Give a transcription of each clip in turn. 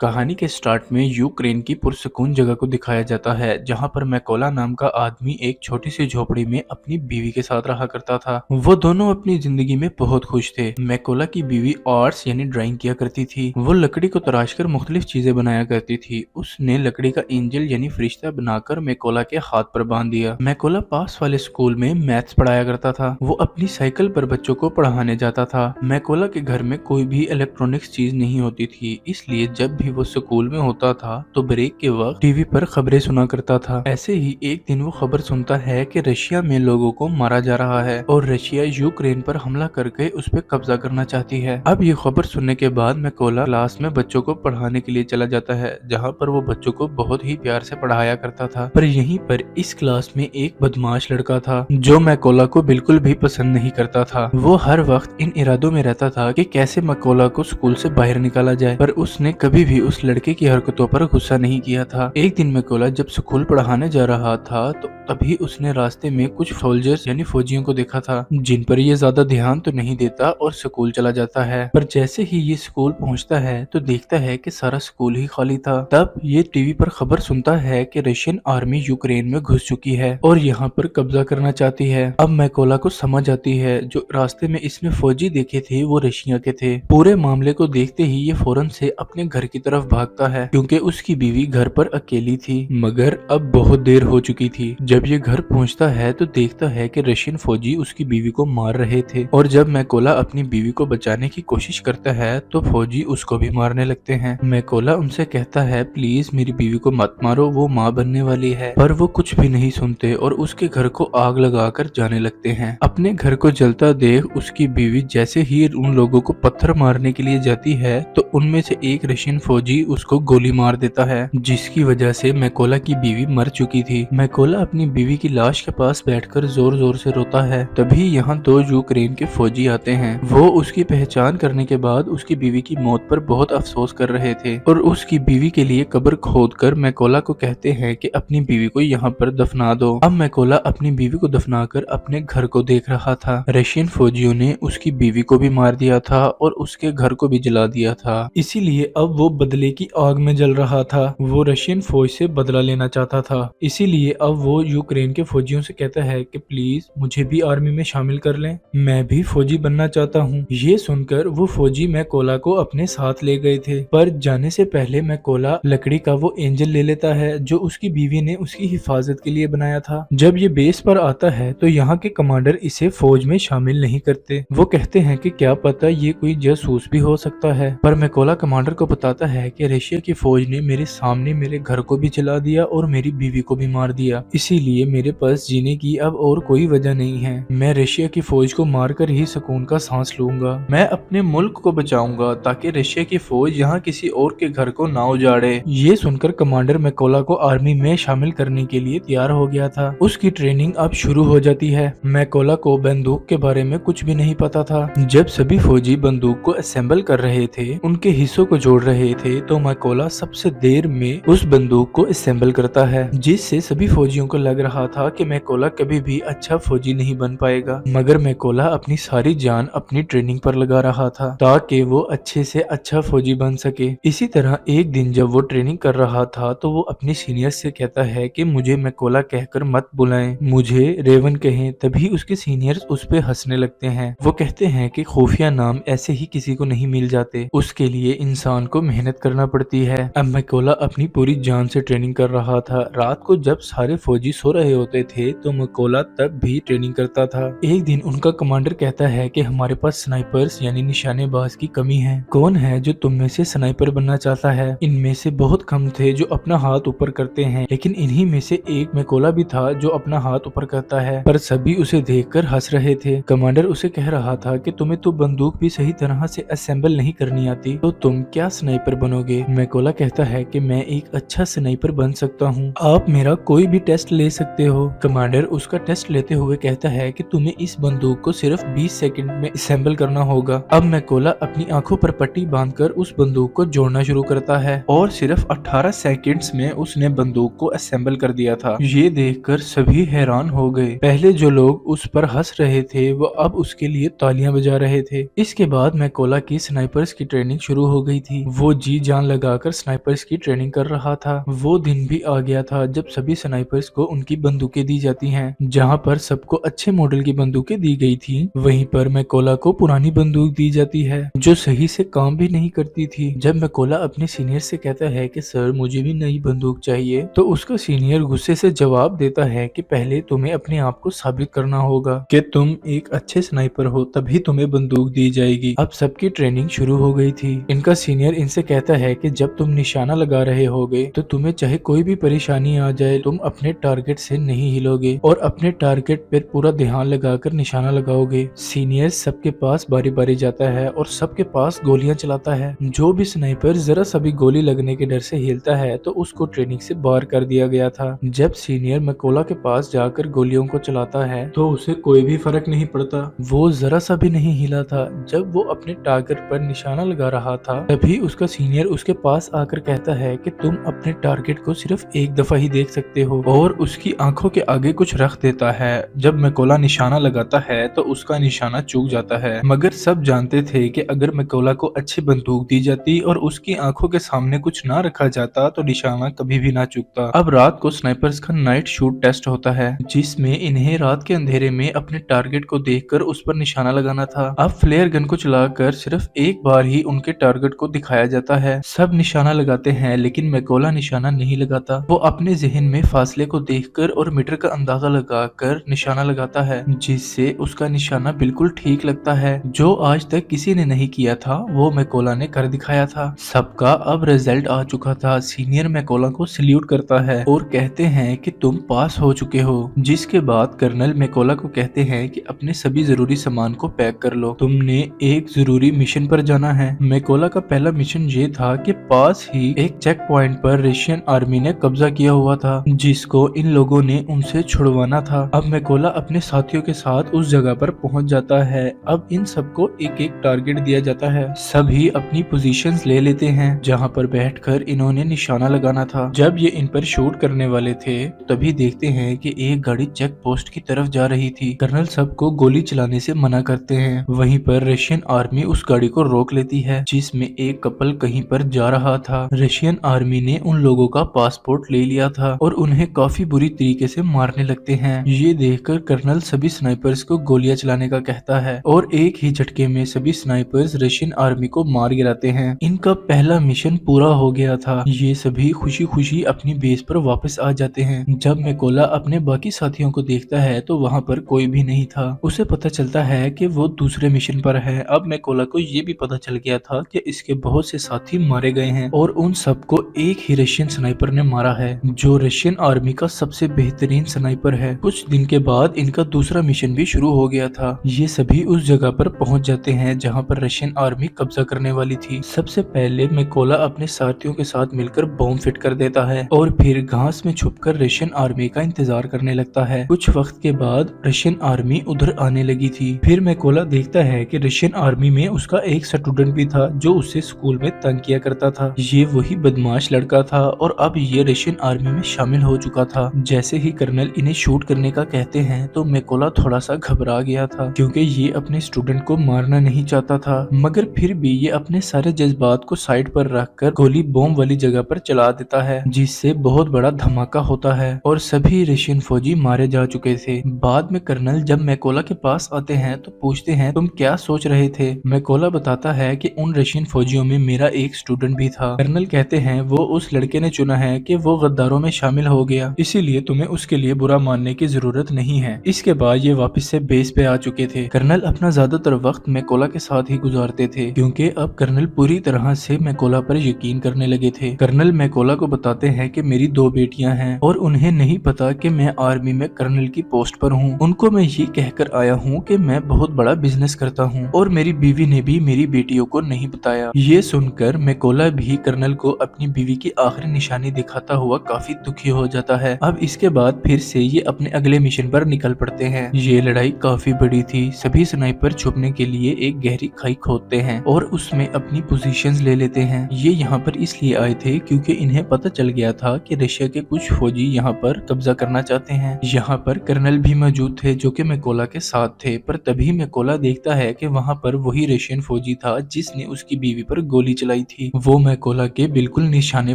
कहानी के स्टार्ट में यूक्रेन की पुरसकून जगह को दिखाया जाता है जहां पर मैकोला नाम का आदमी एक छोटी सी झोपड़ी में अपनी बीवी के साथ रहा करता था। वो दोनों अपनी जिंदगी में बहुत खुश थे। मैकोला की बीवी आर्ट्स यानी ड्राइंग किया करती थी। वो लकड़ी को तराश कर मुख्तलिफ चीजें बनाया करती थी। उसने लकड़ी का एंजल यानी फरिश्ता बनाकर मैकोला के हाथ पर बांध दिया। मैकोला पास वाले स्कूल में मैथ्स पढ़ाया करता था। वो अपनी साइकिल पर बच्चों को पढ़ाने जाता था। मैकोला के घर में कोई भी इलेक्ट्रॉनिक्स चीज नहीं होती थी, इसलिए जब भी वो स्कूल में होता था तो ब्रेक के वक्त टीवी पर खबरें सुना करता था। ऐसे ही एक दिन वो खबर सुनता है कि रशिया में लोगों को मारा जा रहा है और रशिया यूक्रेन पर हमला करके उस पर कब्जा करना चाहती है। अब ये खबर सुनने के बाद मैकोला क्लास में बच्चों को पढ़ाने के लिए चला जाता है, जहाँ पर वो बच्चों को बहुत ही प्यार से पढ़ाया करता था। पर यहीं पर इस क्लास में एक बदमाश लड़का था जो मैकोला को बिल्कुल भी पसंद नहीं करता था। वो हर वक्त इन इरादों में रहता था कि कैसे मैकोला को स्कूल से बाहर निकाला जाए, पर उसने कभी भी उस लड़के की हरकतों पर गुस्सा नहीं किया था। एक दिन मैकोला जब स्कूल पढ़ाने जा रहा था तो तभी उसने रास्ते में कुछ सोल्जर्स यानी फौजियों को देखा था, जिन पर ये ज्यादा ध्यान तो नहीं देता और स्कूल चला जाता है। पर जैसे ही ये स्कूल पहुंचता है तो देखता है कि सारा स्कूल ही खाली था। तब ये टीवी पर खबर सुनता है कि रशियन आर्मी यूक्रेन में घुस चुकी है और यहाँ पर कब्जा करना चाहती है। अब मैकोला को समझ आती है जो रास्ते में इसने फौजी देखे थे वो रशिया के थे। पूरे मामले को देखते ही ये फौरन से अपने घर की तरफ भागता है क्योंकि उसकी बीवी घर पर अकेली थी, मगर अब बहुत देर हो चुकी थी। जब ये घर पहुंचता है तो देखता है कि रशियन फौजी उसकी बीवी को मार रहे थे और जब मैकोला अपनी बीवी को बचाने की कोशिश करता है तो फौजी उसको भी मारने लगते हैं। मैकोला उनसे कहता है प्लीज मेरी बीवी को मत मारो, वो माँ बनने वाली है, पर वो कुछ भी नहीं सुनते और उसके घर को आग लगाकर जाने लगते हैं। अपने घर को जलता देख उसकी बीवी जैसे ही उन लोगों को पत्थर मारने के लिए जाती है तो उनमें से एक रशियन फौजी उसको गोली मार देता है, जिसकी वजह से मैकोला की बीवी मर चुकी थी। मैकोला अपनी बीवी की लाश के पास बैठकर जोर जोर से रोता है। तभी यहाँ दो यूक्रेन के फौजी आते हैं। वो उसकी पहचान करने के बाद उसकी बीवी की मौत पर बहुत अफसोस कर रहे थे और उसकी बीवी के लिए कब्र खोदकर मैकोला को कहते हैं कि अपनी बीवी को यहाँ पर दफना दो। अब मैकोला अपनी बीवी को दफनाकर अपने घर को देख रहा था। रशियन फौजियों ने उसकी बीवी को भी मार दिया था और उसके घर को भी जला दिया था, इसीलिए अब वो बदले की आग में जल रहा था। वो रशियन फौज से बदला लेना चाहता था, इसीलिए अब वो यूक्रेन के फौजियों से कहता है कि प्लीज मुझे भी आर्मी में शामिल कर लें, मैं भी फौजी बनना चाहता हूँ। ये सुनकर वो फौजी मैकोला को अपने साथ ले गए थे, पर जाने से पहले मैकोला लकड़ी का वो एंजल ले लेता है जो उसकी बीवी ने उसकी हिफाजत के लिए बनाया था। जब ये बेस पर आता है तो यहाँ के कमांडर इसे फौज में शामिल नहीं करते। वो कहते हैं कि क्या पता ये कोई जासूस भी हो सकता है, पर मैकोला कमांडर को बताता है कि रशिया की फौज ने मेरे सामने मेरे घर को भी जला दिया और मेरी बीवी को भी मार दिया, इसीलिए मेरे पास जीने की अब और कोई वजह नहीं है। मैं रशिया की फौज को मारकर ही सुकून का सांस लूंगा। मैं अपने मुल्क को बचाऊंगा ताकि रशिया की फौज यहाँ किसी और के घर को ना उजाड़े। ये सुनकर कमांडर मैकोला को आर्मी में शामिल करने के लिए तैयार हो गया था। उसकी ट्रेनिंग अब शुरू हो जाती है। मैकोला को बंदूक के बारे में कुछ भी नहीं पता था। जब सभी फौजी बंदूक को असेंबल कर रहे थे, उनके हिस्सों को जोड़ रहे थे, तो मैकोला सबसे देर में उस बंदूक को असेंबल करता है, जिससे सभी फौजियों को लग रहा था कि मैकोला कभी भी अच्छा फौजी नहीं बन पाएगा। मगर मैकोला अपनी सारी जान अपनी ट्रेनिंग पर लगा रहा था ताकि वो अच्छे से अच्छा फौजी बन सके। इसी तरह एक दिन जब वो ट्रेनिंग कर रहा था तो वो अपने सीनियर से कहता है कि मुझे मैकोला कहकर मत बुलाएं, मुझे रेवन कहें। तभी उसके सीनियर्स उस पे हंसने लगते हैं। वो कहते हैं कि खुफिया नाम ऐसे ही किसी को नहीं मिल जाते, उसके लिए इंसान को मेहनत करना पड़ती है। अब मैकोला अपनी पूरी जान से ट्रेनिंग कर रहा था। रात को जब सारे फौजी सो रहे होते थे तो मैकोला तब भी ट्रेनिंग करता था। एक दिन उनका कमांडर कहता है कि हमारे पास स्नाइपर्स यानी निशानेबाज की कमी है। कौन है जो तुम में से स्नाइपर बनना चाहता है? इनमें से बहुत कम थे जो अपना हाथ ऊपर करते हैं, लेकिन इन्हीं में से एक मैकोला भी था जो अपना हाथ ऊपर करता है। पर सभी उसे देखकर हंस रहे थे। कमांडर उसे कह रहा था कि तुम्हें तो बंदूक भी सही तरह से असेंबल नहीं करनी आती, तो तुम क्या स्नाइपर बनोगे? मैकोला कहता है कि मैं एक अच्छा स्नाइपर बन सकता हूँ, आप मेरा कोई भी टेस्ट ले सकते हो। कमांडर उसका टेस्ट लेते हुए कहता है कि तुम्हें इस बंदूक को सिर्फ 20 सेकंड में असेंबल करना होगा। अब मैकोला अपनी आंखों पर पट्टी बांधकर उस बंदूक को जोड़ना शुरू करता है और सिर्फ 18 सेकंड्स में उसने बंदूक को असेंबल कर दिया था। ये देखकर सभी हैरान हो गए। पहले जो लोग उस पर हंस रहे थे वो अब उसके लिए तालियां बजा रहे थे। इसके बाद मैकोला की स्नाइपर्स की ट्रेनिंग शुरू हो गई थी। वो जी जान लगाकर स्नाइपर्स की ट्रेनिंग कर रहा था। वो दिन भी आ गया था जब सभी स्नाइपर्स को उनकी बंदूकें दी जाती हैं। जहां पर सबको अच्छे मॉडल की बंदूकें दी गई थी, वहीं पर मैकोला को पुरानी बंदूक दी जाती है जो सही से काम भी नहीं करती थी। जब मैकोला अपने सीनियर से कहता है कि सर मुझे भी नई बंदूक चाहिए, तो उसका सीनियर गुस्से से जवाब देता है कि पहले तुम्हें अपने आप को साबित करना होगा कि तुम एक अच्छे स्नाइपर हो, तभी तुम्हें बंदूक दी जाएगी। अब सबकी ट्रेनिंग शुरू हो गई थी। इनका सीनियर इनसे कहता है कि जब तुम निशाना लगा रहे होगे तो तुम्हें चाहे कोई भी परेशानी आ जाए, तुम अपने टारगेट से नहीं हिलोगे और अपने टारगेट पर पूरा ध्यान लगाकर निशाना लगाओगे। सीनियर सबके पास बारी बारी जाता है और सबके पास गोलियां चलाता है। जो भी स्नाइपर जरा सा भी गोली लगने के डर से हिलता है तो उसको ट्रेनिंग से बाहर कर दिया गया था। जब सीनियर मैकोला के पास जाकर गोलियों को चलाता है तो उसे कोई भी फर्क नहीं पड़ता। वो जरा सा भी नहीं हिला था। जब वो अपने टारगेट पर निशाना लगा रहा था, तभी उसका सीनियर उसके पास आकर कहता है कि तुम अपने टारगेट को सिर्फ एक दफा ही देख सकते हो, और उसकी आंखों के आगे कुछ रख देता है। जब मैकोला निशाना लगाता है तो उसका निशाना चूक जाता है, मगर सब जानते थे कि अगर मैकोला को अच्छी बंदूक दी जाती और उसकी आंखों के सामने कुछ ना रखा जाता तो निशाना कभी भी ना चूकता। अब रात को स्नाइपर्स का नाइट शूट टेस्ट होता है, जिसमें इन्हें रात के अंधेरे में अपने टारगेट को देखकर उस पर निशाना लगाना था। अब फ्लेयर गन को चलाकर सिर्फ एक बार ही उनके टारगेट को दिखाया जाता है। सब निशाना लगाते हैं लेकिन मैकोला निशाना नहीं लगाता। वो अपने जहन में फासले को देखकर और मीटर का अंदाजा लगाकर निशाना लगाता है, जिससे उसका निशाना बिल्कुल ठीक लगता है। जो आज तक किसी ने नहीं किया था वो मैकोला ने कर दिखाया था। सबका अब रिजल्ट आ चुका था। सीनियर मैकोला को सल्यूट करता है और कहते हैं कि तुम पास हो चुके हो। जिसके बाद कर्नल मैकोला को कहते हैं कि अपने सभी जरूरी सामान को पैक कर लो, तुमने एक जरूरी मिशन पर जाना है। मैकोला का पहला मिशन ये था कि पास ही एक चेक पॉइंट पर रशियन आर्मी ने कब्जा किया हुआ था, जिसको इन लोगों ने उनसे छुड़वाना था। अब मैकोला अपने साथियों के साथ उस जगह पर पहुंच जाता है। अब इन सबको एक एक टारगेट दिया जाता है। सभी अपनी पोजीशंस ले लेते हैं जहां पर बैठकर इन्होंने निशाना लगाना था। जब ये इन पर शूट करने वाले थे तभी देखते हैं कि एक गाड़ी चेक पोस्ट की तरफ जा रही थी। कर्नल सबको गोली चलाने से मना करते हैं। वहीं पर रशियन आर्मी उस गाड़ी को रोक लेती है, जिसमें एक कपल कहीं पर जा रहा था। रशियन आर्मी ने उन लोगों का पासपोर्ट ले लिया था और उन्हें काफी बुरी तरीके से मारने लगते हैं। ये देखकर कर्नल सभी स्नाइपर्स को गोलियां चलाने का कहता है और एक ही झटके में सभी स्नाइपर्स रशियन आर्मी को मार गिराते हैं। इनका पहला मिशन पूरा हो गया था। ये सभी खुशी खुशी अपनी बेस पर वापस आ जाते हैं। जब मैकोला अपने बाकी साथियों को देखता है तो वहाँ पर कोई भी नहीं था। उसे पता चलता है कि वो दूसरे मिशन पर है। अब मैकोला को ये भी पता चल गया था कि इसके बहुत से साथी मारे गए हैं और उन सबको एक ही रशियन स्नाइपर ने मारा है, जो रशियन आर्मी का सबसे बेहतरीन स्नाइपर है। कुछ दिन के बाद इनका दूसरा मिशन भी शुरू हो गया था। ये सभी उस जगह पर पहुंच जाते हैं जहां पर रशियन आर्मी कब्जा करने वाली थी। सबसे पहले मैकोला अपने साथियों के साथ मिलकर बॉम्ब फिट कर देता है और फिर घास में छुपकर रशियन आर्मी का इंतजार करने लगता है। कुछ वक्त के बाद रशियन आर्मी उधर आने लगी थी। फिर मैकोला देखता है कि रशियन आर्मी में उसका एक स्टूडेंट भी था जो उससे स्कूल में तंग किया करता था। ये वही बदमाश लड़का था और अब ये रशियन आर्मी में शामिल हो चुका था। जैसे ही कर्नल इन्हें शूट करने का कहते हैं तो मैकोला थोड़ा सा घबरा गया था, क्योंकि ये अपने स्टूडेंट को मारना नहीं चाहता था, मगर फिर भी ये अपने सारे जज्बात को साइड पर रखकर गोली बॉम्ब वाली जगह पर चला देता है, जिससे बहुत बड़ा धमाका होता है और सभी रशियन फौजी मारे जा चुके थे। बाद में कर्नल जब मैकोला के पास आते हैं तो पूछते हैं तुम क्या सोच रहे थे। मैकोला बताता है कि उन रशियन फौजियों में मेरा एक स्टूडेंट भी था। कर्नल कहते हैं वो उस लड़के ने चुना है कि वो गद्दारों में शामिल हो गया, इसीलिए तुम्हें उसके लिए बुरा मानने की जरूरत नहीं है। इसके बाद ये वापस से बेस पे आ चुके थे। कर्नल अपना ज्यादातर वक्त मैकोला के साथ ही गुजारते थे, क्योंकि अब कर्नल पूरी तरह से मैकोला पर यकीन करने लगे थे। कर्नल मैकोला को बताते हैं कि मेरी 2 बेटियां हैं और उन्हें नहीं पता कि मैं आर्मी में कर्नल की पोस्ट पर हूँ। उनको मैं ये कहकर आया हूँ कि मैं बहुत बड़ा बिजनेस करता हूँ और मेरी बीवी ने भी मेरी बेटियों को नहीं बताया। ये सुनकर मैकोला भी कर्नल को अपनी बीवी की आखिरी निशानी दिखाता हुआ काफी दुखी हो जाता है। अब इसके बाद फिर से ये अपने अगले मिशन पर निकल पड़ते हैं। ये लड़ाई काफी बड़ी थी। सभी स्नाइपर छुपने के लिए एक गहरी खाई खोदते हैं और उसमें अपनी पोजीशंस ले लेते हैं। ये यहाँ पर इसलिए आए थे क्योंकि इन्हें पता चल गया था कि रशिया के कुछ फौजी यहाँ पर कब्जा करना चाहते हैं। यहाँ पर कर्नल भी मौजूद थे जो कि मैकोला के साथ थे, पर तभी मैकोला देखता है कि वहाँ पर वही रशियन फौजी था जिसने उसकी बीवी पर गोली चलाई चलाई थी वो मैकोला के बिल्कुल निशाने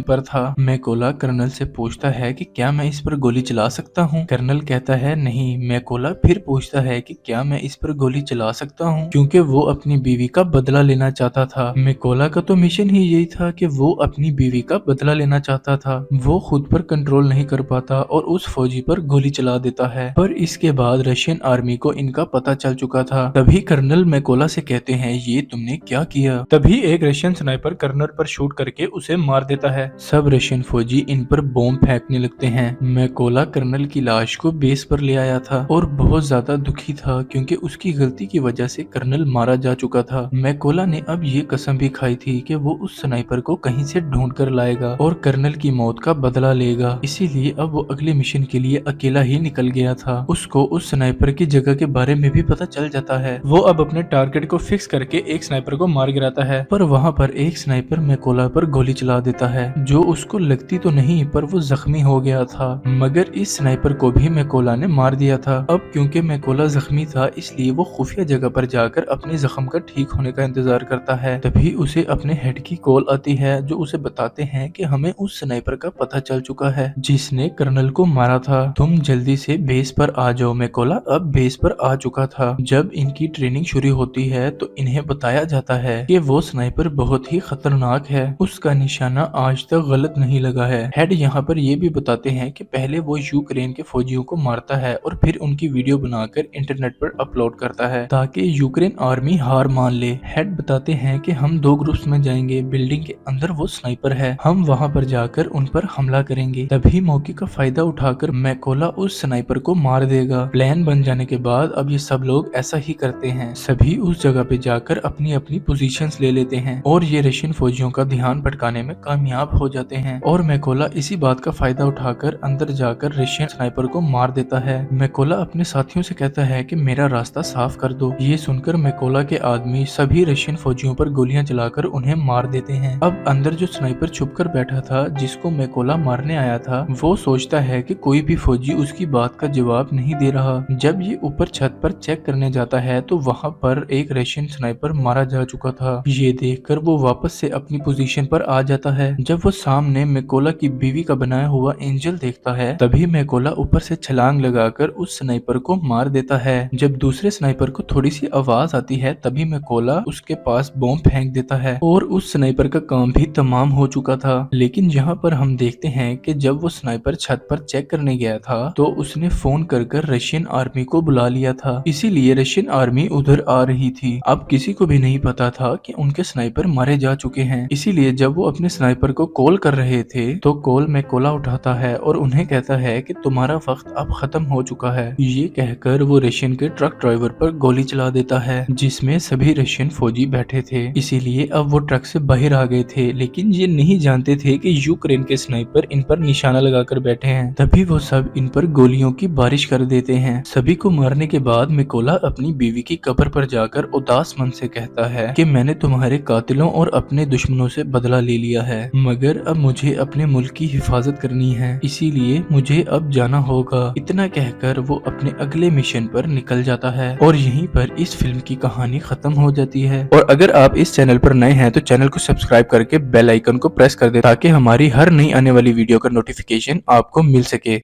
पर था। मैकोला कर्नल से पूछता है कि क्या मैं इस पर गोली चला सकता हूँ। कर्नल कहता है नहीं। मैकोला फिर पूछता है कि क्या मैं इस पर गोली चला सकता हूँ, क्योंकि वो अपनी बीवी का बदला लेना चाहता था। मैकोला का तो मिशन ही यही था कि वो अपनी बीवी का बदला लेना चाहता था। वो खुद पर कंट्रोल नहीं कर पाता और उस फौजी पर गोली चला देता है। पर इसके बाद रशियन आर्मी को इनका पता चल चुका था। तभी कर्नल मैकोला से कहते हैं ये तुमने क्या किया। तभी एक रशियन स्नाइपर कर्नल पर शूट करके उसे मार देता है। सब रशियन फौजी इन पर बॉम्ब फेंकने लगते हैं। मैकोला कर्नल की लाश को बेस पर ले आया था और बहुत ज्यादा दुखी था क्योंकि उसकी गलती की वजह से कर्नल मारा जा चुका था। मैकोला ने अब ये कसम भी खाई थी कि वो उस स्नाइपर को कहीं से ढूंढ कर लाएगा और कर्नल की मौत का बदला लेगा। इसीलिए अब वो अगले मिशन के लिए अकेला ही निकल गया था। उसको उस स्नाइपर की जगह के बारे में भी पता चल जाता है। वो अब अपने टारगेट को फिक्स करके एक स्नाइपर को मार गिराता है, पर वहाँ पर एक स्नाइपर मैकोला पर गोली चला देता है जो उसको लगती तो नहीं पर वो जख्मी हो गया था। मगर इस स्नाइपर को भी मैकोला ने मार दिया था। अब क्योंकि मैकोला जख्मी था इसलिए वो खुफिया जगह पर जाकर अपने जख्म का ठीक होने का इंतजार करता है। तभी उसे अपने हेड की कॉल आती है जो उसे बताते हैं कि हमें उस स्नाइपर का पता चल चुका है जिसने कर्नल को मारा था। तुम जल्दी से बेस पर आ जाओ। मैकोला अब बेस पर आ चुका था। जब इनकी ट्रेनिंग शुरू होती है तो इन्हें बताया जाता है कि वो स्नाइपर बहुत ही खतरनाक है, उसका निशाना आज तक गलत नहीं लगा है। हेड यहाँ पर ये भी बताते हैं कि पहले वो यूक्रेन के फौजियों को मारता है और फिर उनकी वीडियो बनाकर इंटरनेट पर अपलोड करता है ताकि यूक्रेन आर्मी हार मान ले। हेड बताते हैं कि हम 2 ग्रुप्स में जाएंगे, बिल्डिंग के अंदर वो स्नाइपर है, हम वहाँ पर जाकर उन पर हमला करेंगे। तभी मौके का फायदा उठाकर मैकोला उस स्नाइपर को मार देगा। प्लान बन जाने के बाद अब ये सब लोग ऐसा ही करते हैं। सभी उस जगह पे जाकर अपनी अपनी पोजीशंस ले लेते हैं और ये रशियन फौजियों का ध्यान भटकाने में कामयाब हो जाते हैं। और मैकोला इसी बात का फायदा उठाकर अंदर जाकर रशियन स्नाइपर को मार देता है। मैकोला अपने साथियों से कहता है कि मेरा रास्ता साफ कर दो। ये सुनकर मैकोला के आदमी सभी रशियन फौजियों पर गोलियां चलाकर उन्हें मार देते हैं। अब अंदर जो स्नाइपर छुपकर बैठा था जिसको मैकोला मारने आया था वो सोचता है कि कोई भी फौजी उसकी बात का जवाब नहीं दे रहा। जब ये ऊपर छत पर चेक करने जाता है तो वहाँ पर एक रशियन स्नाइपर मारा जा चुका था। ये देखकर वो वापस से अपनी पोजीशन पर आ जाता है। जब वो सामने मैकोला की बीवी का बनाया हुआ एंजल देखता है तभी मैकोला ऊपर से छलांग लगाकर उस स्नाइपर को मार देता है। जब दूसरे स्नाइपर को थोड़ी सी आवाज आती है तभी मैकोला उसके पास बॉम्ब फेंक देता है और उस स्नाइपर का काम भी तमाम हो चुका था। लेकिन यहाँ पर हम देखते हैं कि जब वो स्नाइपर छत पर चेक करने गया था तो उसने फोन कर रशियन आर्मी को बुला लिया था, इसीलिए रशियन आर्मी उधर आ रही थी। अब किसी को भी नहीं पता था कि उनके स्नाइपर मारे जा चुके हैं, इसीलिए जब वो अपने स्नाइपर को कॉल कर रहे थे तो कॉल मैकोला उठाता है और उन्हें कहता है कि तुम्हारा वक्त अब खत्म हो चुका है। ये कहकर वो रशियन के ट्रक ड्राइवर पर गोली चला देता है जिसमें सभी रशियन फौजी बैठे थे, इसीलिए अब वो ट्रक से बाहर आ गए थे। लेकिन ये नहीं जानते थे कि यूक्रेन के स्नाइपर इन पर निशाना लगाकर बैठे हैं। तभी वो सब इन पर गोलियों की बारिश कर देते हैं। सभी को मारने के बाद मैकोला अपनी बीवी की कब्र पर जाकर उदास मन से कहता है कि मैंने तुम्हारे कातिलों और अपने दुश्मनों से बदला ले लिया है, मगर अब मुझे अपने मुल्क की हिफाजत करनी है, इसीलिए मुझे अब जाना होगा। इतना कहकर वो अपने अगले मिशन पर निकल जाता है और यहीं पर इस फिल्म की कहानी खत्म हो जाती है। और अगर आप इस चैनल पर नए हैं तो चैनल को सब्सक्राइब करके बेल आइकन को प्रेस कर दे ताकि हमारी हर नई आने वाली वीडियो का नोटिफिकेशन आपको मिल सके।